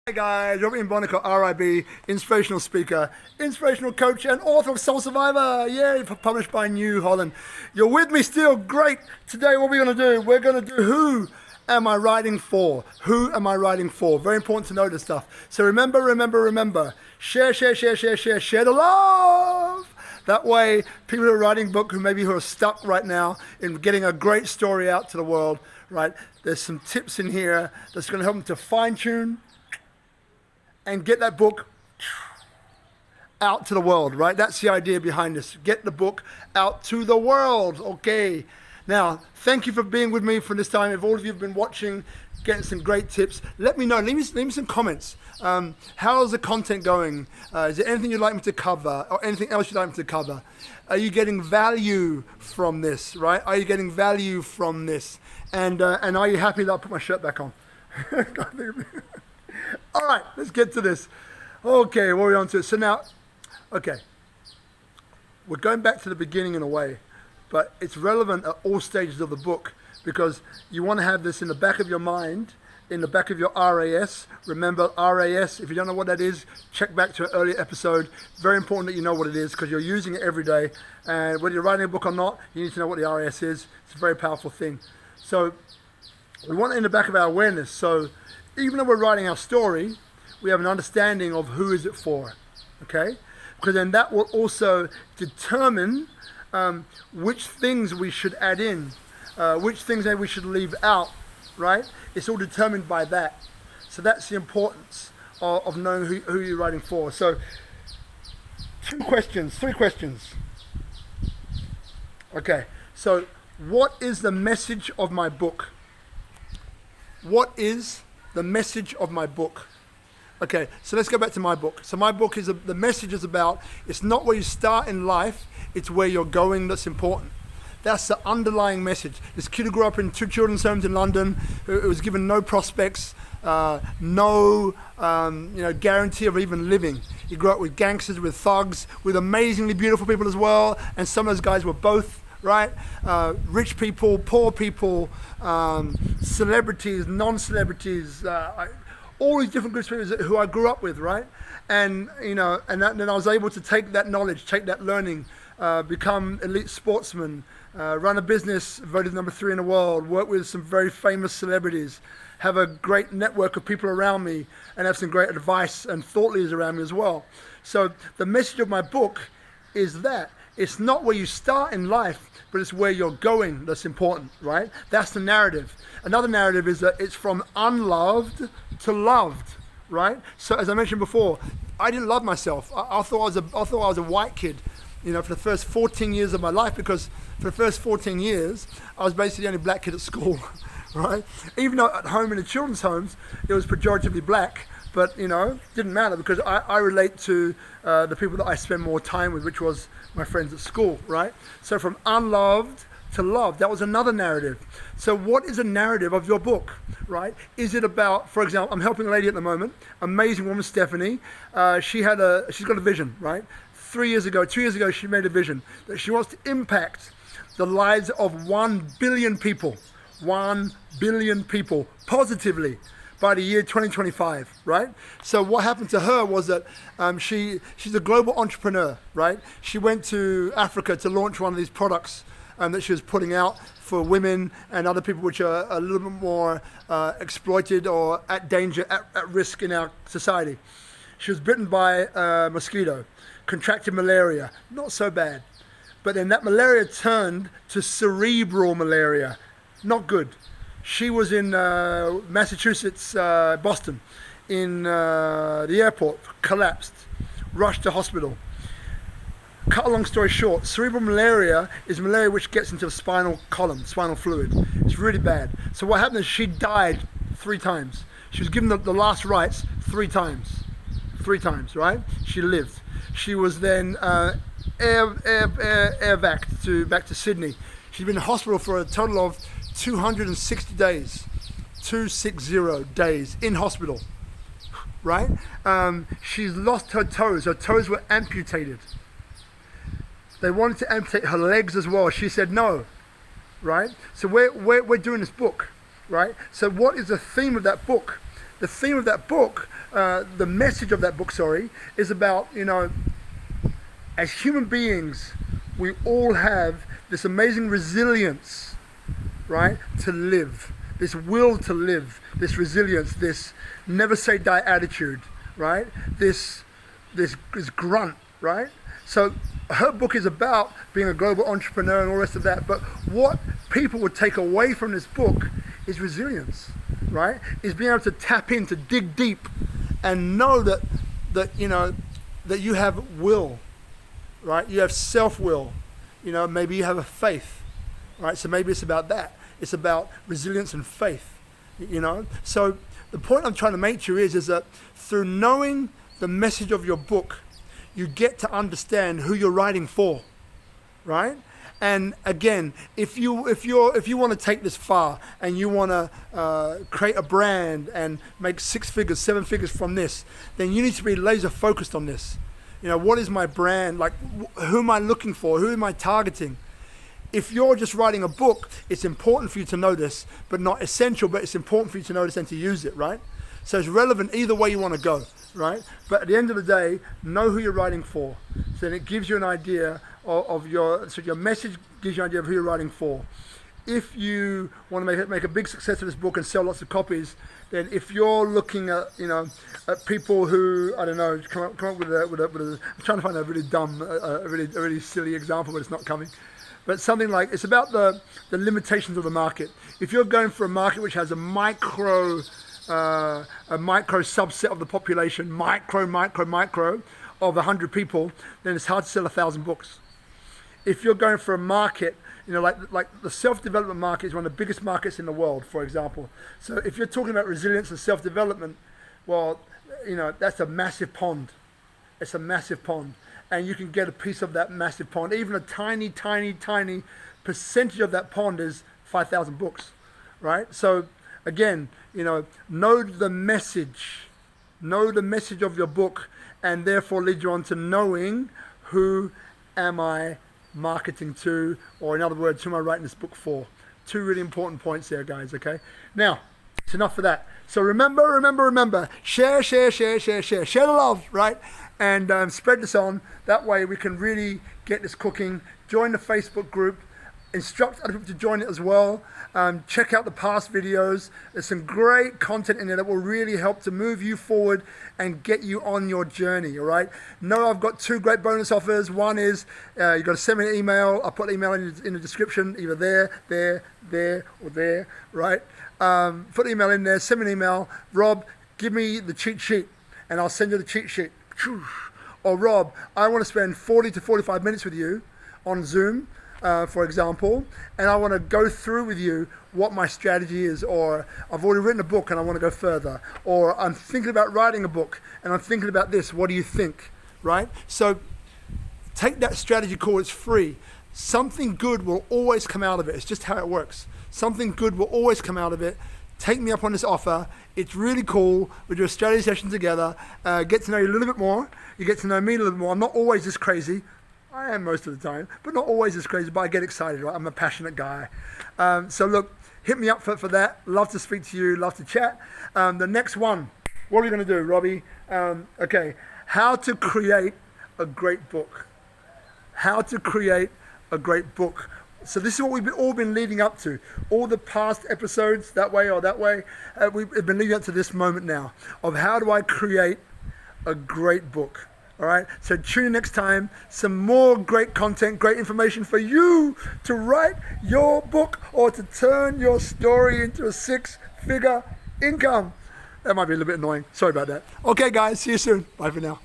Hi guys, Robin Bonnick, RIB, inspirational speaker, inspirational coach, and author of Soul Survivor. Yeah, published by New Holland. You're with me still? Great. Today, what we're going to do? We're going to do Who Am I Writing For? Who am I writing for? Very important to know this stuff. So remember. Share the love. That way, people who are writing book who are stuck right now in getting a great story out to the world, right? There's some tips in here that's going to help them to fine tune and get that book out to the world, right? That's the idea behind this. Get the book out to the world, okay? Now, thank you for being with me for this time. If all of you have been watching, getting some great tips, let me know. Leave me some comments. How's the content going? Is there anything you'd like me to cover or anything else you'd like me to cover? Are you getting value from this, right? Are you getting value from this? And are you happy that I put my shirt back on? All right, let's get to this. Okay, what are we on to? So now, okay, we're going back to the beginning in a way, but it's relevant at all stages of the book because you want to have this in the back of your mind, in the back of your RAS. Remember RAS, if you don't know what that is, check back to an earlier episode. Very important that you know what it is because you're using it every day. And whether you're writing a book or not, you need to know what the RAS is. It's a very powerful thing. So we want it in the back of our awareness. So even though we're writing our story, we have an understanding of who is it for, okay? Because then that will also determine which things we should add in, which things that we should leave out, right? It's all determined by that. So that's the importance of knowing who you're writing for. So three questions. Okay, so what is the message of my book? What is the message of my book? Okay, so let's go back to my book. So my book is, the message is about, it's not where you start in life, it's where you're going that's important. That's the underlying message. This kid who grew up in two children's homes in London, who was given no prospects, no guarantee of even living. He grew up with gangsters, with thugs, with amazingly beautiful people as well, and some of those guys were both, right? Rich people, poor people, celebrities, non-celebrities, all these different groups of people who I grew up with, right? And then I was able to take that knowledge, take that learning, become elite sportsman, run a business voted number 3 in the world, work with some very famous celebrities, have a great network of people around me, and have some great advice and thought leaders around me as well. So the message of my book is that it's not where you start in life, but it's where you're going that's important, right? That's the narrative. Another narrative is that it's from unloved to loved, right? So as I mentioned before, I didn't love myself. I thought I was a white kid, for the first 14 years of my life, because for the first 14 years, I was basically the only black kid at school, right? Even though at home in the children's homes, it was pejoratively black, but didn't matter because I relate to the people that I spend more time with, which was my friends at school, right? So from unloved to loved, that was another narrative. So what is a narrative of your book, right? Is it about, for example, I'm helping a lady at the moment, amazing woman, Stephanie. She's got a vision, right? 2 years ago, she made a vision that she wants to impact the lives of 1 billion people, 1 billion people positively by the year 2025, right? So what happened to her was that she's a global entrepreneur, right? She went to Africa to launch one of these products that she was putting out for women and other people which are a little bit more exploited or at danger, at risk in our society. She was bitten by a mosquito, contracted malaria, not so bad. But then that malaria turned to cerebral malaria, not good. She was in Massachusetts, Boston, in the airport, collapsed, rushed to hospital. Cut a long story short, cerebral malaria is malaria which gets into the spinal column, spinal fluid. It's really bad. So what happened is she died 3 times. She was given the last rites 3 times. 3 times, right? She lived. She was then air-vac'd back to Sydney. She's been in hospital for a total of 260 days, 260 days in hospital, right? She's lost her toes. Her toes were amputated. They wanted to amputate her legs as well. She said no, right? So we're doing this book, right? So what is the theme of that book? the theme of that book, the message of that book, is about, as human beings, we all have this amazing resilience, right, to live, this will to live, this resilience, this never say die attitude, right, this grunt, right? So her book is about being a global entrepreneur and all the rest of that, but what people would take away from this book is resilience, right? Is being able to tap in, to dig deep and know that you have will, right? You have self-will, maybe you have a faith, right? So maybe it's about that. It's about resilience and faith, So the point I'm trying to make to you is that through knowing the message of your book, you get to understand who you're writing for, right? And again, if you want to take this far and you want to create a brand and make 6 figures, 7 figures from this, then you need to be laser focused on this. What is my brand? Like, who am I looking for? Who am I targeting? If you're just writing a book, it's important for you to know this, but not essential, but it's important for you to know this and to use it, right? So it's relevant either way you want to go, right? But at the end of the day, know who you're writing for. So then it gives you an idea of your message gives you an idea of who you're writing for. If you want to make a big success of this book and sell lots of copies, then if you're looking at, at people who, I don't know, come up with a I'm trying to find a really dumb, a really silly example, but it's not coming. But something like, it's about the limitations of the market. If you're going for a market which has a micro subset of the population, micro of 100 people, then it's hard to sell 1,000 books. If you're going for a market, like the self-development market is one of the biggest markets in the world, for example. So if you're talking about resilience and self-development, well, that's a massive pond. It's a massive pond. And you can get a piece of that massive pond. Even a tiny, tiny, tiny percentage of that pond is 5,000 books, right? So again, know the message of your book, and therefore lead you on to knowing who am I marketing to, or in other words, who am I writing this book for? 2 really important points there, guys, okay? Now, it's enough for that. So remember, share the love, right? And spread this on. That way we can really get this cooking. Join the Facebook group. Instruct other people to join it as well. Check out the past videos. There's some great content in there that will really help to move you forward and get you on your journey, all right? Know I've got 2 great bonus offers. One is you've got to send me an email. I'll put the email in the description, either there, or there, right? Put the email in there, send me an email. Rob, give me the cheat sheet, and I'll send you the cheat sheet. Or Rob, I want to spend 40 to 45 minutes with you on Zoom, for example, and I want to go through with you what my strategy is, or I've already written a book and I want to go further, or I'm thinking about writing a book and I'm thinking about this, what do you think, right? So take that strategy call, it's free. Something good will always come out of it. It's just how it works. Something good will always come out of it. Take me up on this offer. It's really cool. We do a strategy session together, get to know you a little bit more. You get to know me a little bit more. I'm not always this crazy. I am most of the time, but not always this crazy, but I get excited, right? I'm a passionate guy. So look, hit me up for that. Love to speak to you, love to chat. The next one, what are we going to do, Robbie? Okay, how to create a great book. How to create a great book. So this is what we've all been leading up to. All the past episodes, that way or that way, we've been leading up to this moment now of how do I create a great book. All right, so tune in next time. Some more great content, great information for you to write your book or to turn your story into a 6-figure income. That might be a little bit annoying. Sorry about that. Okay, guys, see you soon. Bye for now.